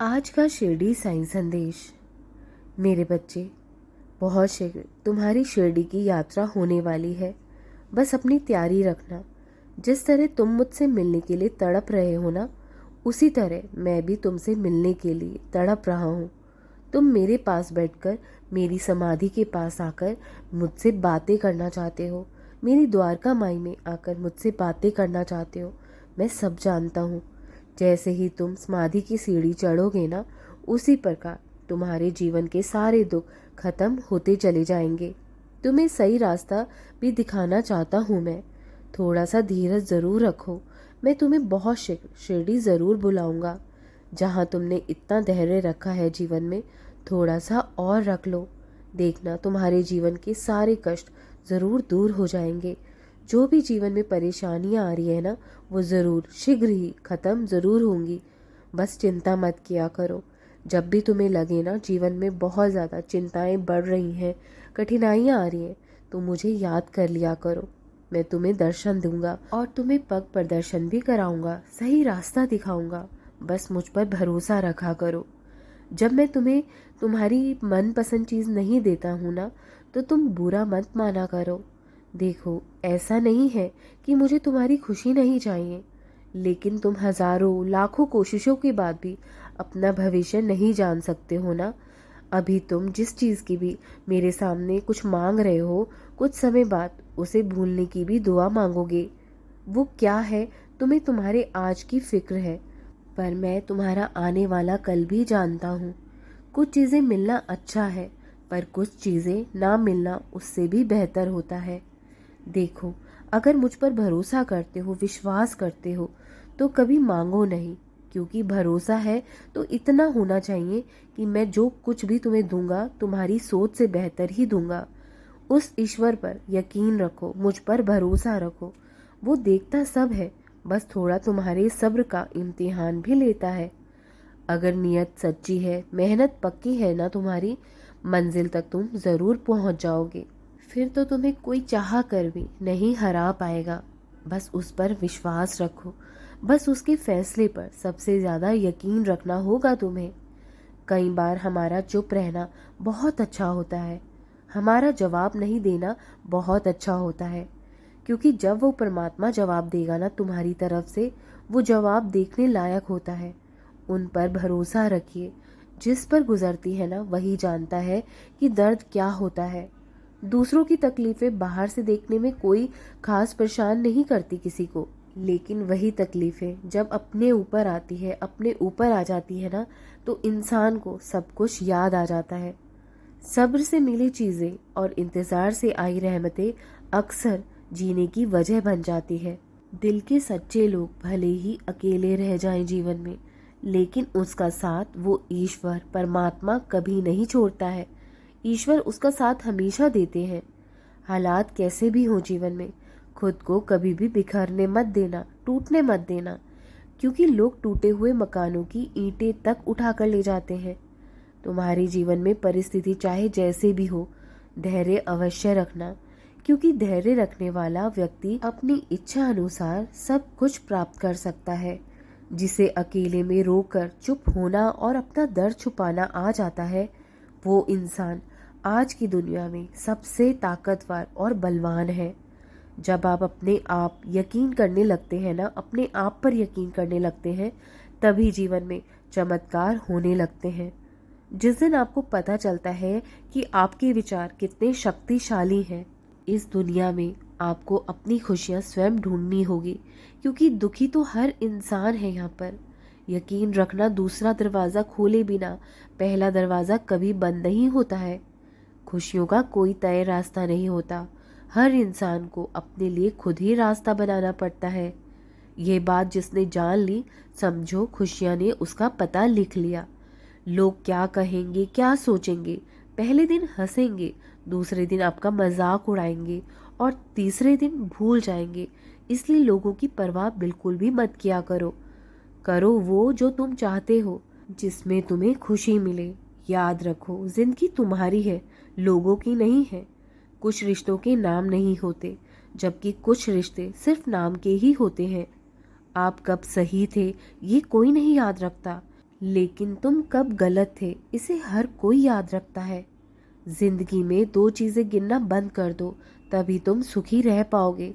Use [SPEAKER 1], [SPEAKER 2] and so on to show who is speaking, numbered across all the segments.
[SPEAKER 1] आज का शिरडी साईं संदेश। मेरे बच्चे, बहुत शीघ्र तुम्हारी शिरडी की यात्रा होने वाली है। बस अपनी तैयारी रखना। जिस तरह तुम मुझसे मिलने के लिए तड़प रहे हो ना, उसी तरह मैं भी तुमसे मिलने के लिए तड़प रहा हूँ। तुम मेरे पास बैठकर मेरी समाधि के पास आकर मुझसे बातें करना चाहते हो, मेरी द्वारका माई में आकर मुझसे बातें करना चाहते हो। मैं सब जानता हूँ। जैसे ही तुम समाधि की सीढ़ी चढ़ोगे ना, उसी प्रकार तुम्हारे जीवन के सारे दुख खत्म होते चले जाएंगे। तुम्हें सही रास्ता भी दिखाना चाहता हूँ मैं। थोड़ा सा धीरज ज़रूर रखो। मैं तुम्हें बहुत शीघ्र शिरडी ज़रूर बुलाऊंगा। जहाँ तुमने इतना धैर्य रखा है जीवन में, थोड़ा सा और रख लो। देखना, तुम्हारे जीवन के सारे कष्ट ज़रूर दूर हो जाएंगे। जो भी जीवन में परेशानियां आ रही है ना, वो ज़रूर शीघ्र ही ख़त्म ज़रूर होंगी। बस चिंता मत किया करो। जब भी तुम्हें लगे ना जीवन में बहुत ज़्यादा चिंताएं बढ़ रही हैं, कठिनाइयां आ रही हैं, तो मुझे याद कर लिया करो। मैं तुम्हें दर्शन दूंगा और तुम्हें पग प्रदर्शन भी कराऊंगा, सही रास्ता दिखाऊंगा। बस मुझ पर भरोसा रखा करो। जब मैं तुम्हें तुम्हारी मनपसंद चीज़ नहीं देता हूँ ना, तो तुम बुरा मत माना करो। देखो, ऐसा नहीं है कि मुझे तुम्हारी खुशी नहीं चाहिए, लेकिन तुम हजारों लाखों कोशिशों के बाद भी अपना भविष्य नहीं जान सकते हो ना। अभी तुम जिस चीज़ की भी मेरे सामने कुछ मांग रहे हो, कुछ समय बाद उसे भूलने की भी दुआ मांगोगे। वो क्या है? तुम्हें तुम्हारे आज की फिक्र है, पर मैं तुम्हारा आने वाला कल भी जानता हूँ। कुछ चीज़ें मिलना अच्छा है, पर कुछ चीज़ें ना मिलना उससे भी बेहतर होता है। देखो, अगर मुझ पर भरोसा करते हो, विश्वास करते हो, तो कभी मांगो नहीं। क्योंकि भरोसा है तो इतना होना चाहिए कि मैं जो कुछ भी तुम्हें दूंगा, तुम्हारी सोच से बेहतर ही दूंगा। उस ईश्वर पर यकीन रखो, मुझ पर भरोसा रखो। वो देखता सब है, बस थोड़ा तुम्हारे सब्र का इम्तिहान भी लेता है। अगर नीयत सच्ची है, मेहनत पक्की है ना तुम्हारी, मंजिल तक तुम ज़रूर पहुंच जाओगे। फिर तो तुम्हें कोई चाह कर भी नहीं हरा पाएगा। बस उस पर विश्वास रखो। बस उसके फैसले पर सबसे ज़्यादा यकीन रखना होगा तुम्हें। कई बार हमारा चुप रहना बहुत अच्छा होता है। हमारा जवाब नहीं देना बहुत अच्छा होता है। क्योंकि जब वो परमात्मा जवाब देगा ना तुम्हारी तरफ से, वो जवाब देखने लायक होता है। उन पर भरोसा रखिए। जिस पर गुजरती है ना, वही जानता है कि दर्द क्या होता है। दूसरों की तकलीफें बाहर से देखने में कोई खास परेशान नहीं करती किसी को, लेकिन वही तकलीफें जब अपने ऊपर आती है, अपने ऊपर आ जाती है ना, तो इंसान को सब कुछ याद आ जाता है। सब्र से मिली चीज़ें और इंतज़ार से आई रहमतें अक्सर जीने की वजह बन जाती है। दिल के सच्चे लोग भले ही अकेले रह जाएं जीवन में, लेकिन उसका साथ वो ईश्वर परमात्मा कभी नहीं छोड़ता है। ईश्वर उसका साथ हमेशा देते हैं। हालात कैसे भी हो जीवन में, खुद को कभी भी बिखरने मत देना, टूटने मत देना। क्योंकि लोग टूटे हुए मकानों की ईंटें तक उठा कर ले जाते हैं। तुम्हारे जीवन में परिस्थिति चाहे जैसे भी हो, धैर्य अवश्य रखना। क्योंकि धैर्य रखने वाला व्यक्ति अपनी इच्छा अनुसार सब कुछ प्राप्त कर सकता है। जिसे अकेले में रोकर चुप होना और अपना दर्द छुपाना आ जाता है, वो इंसान आज की दुनिया में सबसे ताकतवर और बलवान है। जब आप अपने आप यकीन करने लगते हैं ना, अपने आप पर यकीन करने लगते हैं, तभी जीवन में चमत्कार होने लगते हैं। जिस दिन आपको पता चलता है कि आपके विचार कितने शक्तिशाली हैं, इस दुनिया में आपको अपनी खुशियाँ स्वयं ढूंढनी होगी। क्योंकि दुखी तो हर इंसान है यहाँ पर। यकीन रखना, दूसरा दरवाज़ा खोले बिना पहला दरवाज़ा कभी बंद नहीं होता है। खुशियों का कोई तय रास्ता नहीं होता। हर इंसान को अपने लिए खुद ही रास्ता बनाना पड़ता है। ये बात जिसने जान ली, समझो खुशियाँ ने उसका पता लिख लिया। लोग क्या कहेंगे, क्या सोचेंगे, पहले दिन हंसेंगे, दूसरे दिन आपका मजाक उड़ाएंगे और तीसरे दिन भूल जाएंगे। इसलिए लोगों की परवाह बिल्कुल भी मत किया करो। करो वो जो तुम चाहते हो, जिसमें तुम्हें खुशी मिले। याद रखो, जिंदगी तुम्हारी है, लोगों की नहीं है। कुछ रिश्तों के नाम नहीं होते, जबकि कुछ रिश्ते सिर्फ नाम के ही होते हैं। आप कब सही थे ये कोई नहीं याद रखता, लेकिन तुम कब गलत थे इसे हर कोई याद रखता है। जिंदगी में दो चीजें गिनना बंद कर दो, तभी तुम सुखी रह पाओगे।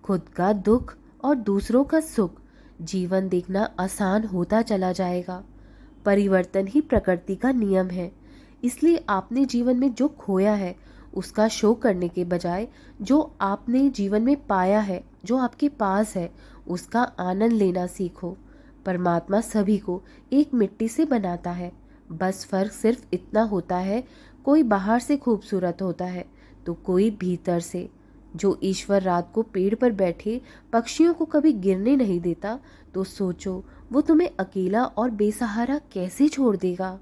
[SPEAKER 1] खुद का दुख और दूसरों का सुख। जीवन देखना आसान होता चला जाएगा। परिवर्तन ही प्रकृति का नियम है। इसलिए आपने जीवन में जो खोया है उसका शो करने के बजाय जो आपने जीवन में पाया है, जो आपके पास है, उसका आनंद लेना सीखो। परमात्मा सभी को एक मिट्टी से बनाता है, बस फर्क सिर्फ इतना होता है, कोई बाहर से खूबसूरत होता है तो कोई भीतर से। जो ईश्वर रात को पेड़ पर बैठे पक्षियों को कभी गिरने नहीं देता, तो सोचो वो तुम्हें अकेला और बेसहारा कैसे छोड़ देगा।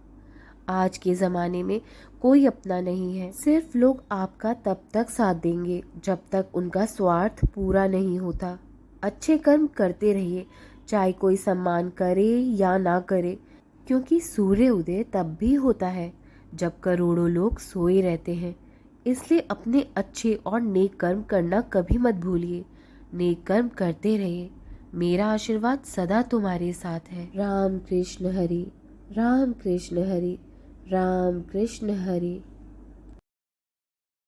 [SPEAKER 1] आज के ज़माने में कोई अपना नहीं है, सिर्फ लोग आपका तब तक साथ देंगे जब तक उनका स्वार्थ पूरा नहीं होता। अच्छे कर्म करते रहिए, चाहे कोई सम्मान करे या ना करे, क्योंकि सूर्य उदय तब भी होता है जब करोड़ों लोग सोए रहते हैं। इसलिए अपने अच्छे और नेक कर्म करना कभी मत भूलिए। नेक कर्म करते रहिए। मेरा आशीर्वाद सदा तुम्हारे साथ है। राम कृष्ण हरि, राम कृष्ण हरि, राम कृष्ण हरि।